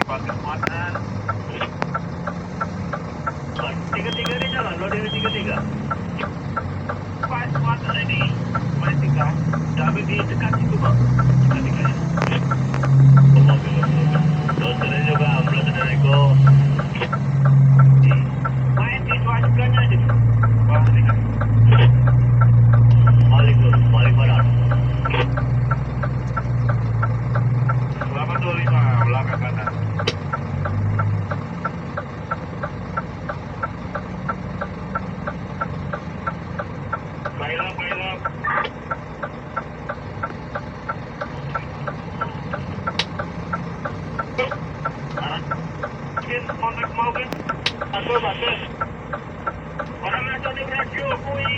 pakai muatan. Tiga-tiga ini jalan, lo dari tiga-tiga. Pas muatan ini, paling tiga. Tapi di dekat situ bang, tiga-tiganya. Terus ada juga ambulans dari Eko. Main di dua sebelahnya aja. Wah, dekat. Balik barat. 825 belakang kanan. Pilot. Kontak mau kan? Batas. Orang masuk di radio, kui.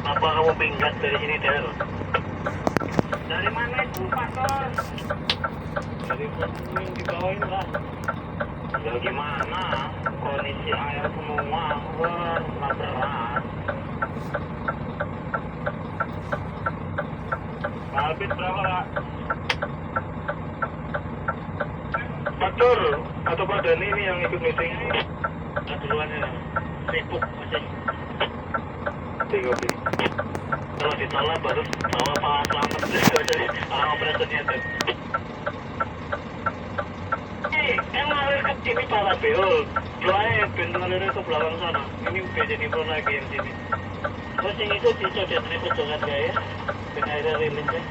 Apa kamu pinggat dari sini, Del? Dari mana itu, Pak Tor? Dari yang di bawah ini lah. Ya gimana? Kondisi air semua, wah, berat. Habis berapa, Pak? Pak Tor, atau Pak Dani ini yang ikut meeting? Duluan ya, sibuk masih. Oke. Kalau ditolak baru sama Pak Selamat jadi orang operatornya tuh. Emang ngalir ke sini Pak Beul. Doain pintu ngalir ke belakang sana. Ini jadi pro lagi yang sini. Terus yang itu dicodet repot banget gak ya? Ben airnya rilis ya.